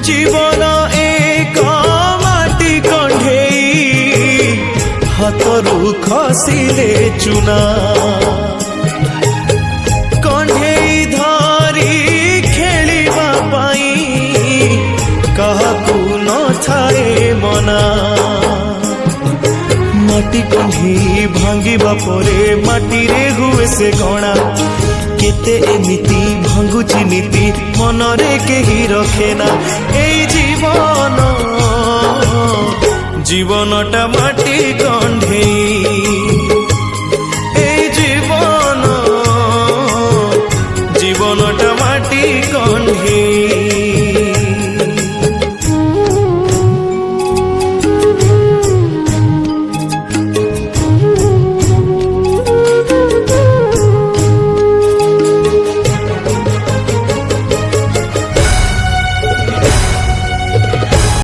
जीवन एक माटी कंढेई हाथरू खसिले चुना कंढेई धरी खेलिबा पाई काहाकू न थाए मना माटी कंढी भांगिबा परे माटी रे हुए से गणा केते एमिति भांगुची नीति मनरे केही रखेना एई जीवन जीवनटा माटी कंढेई एई जीवन जीवनटा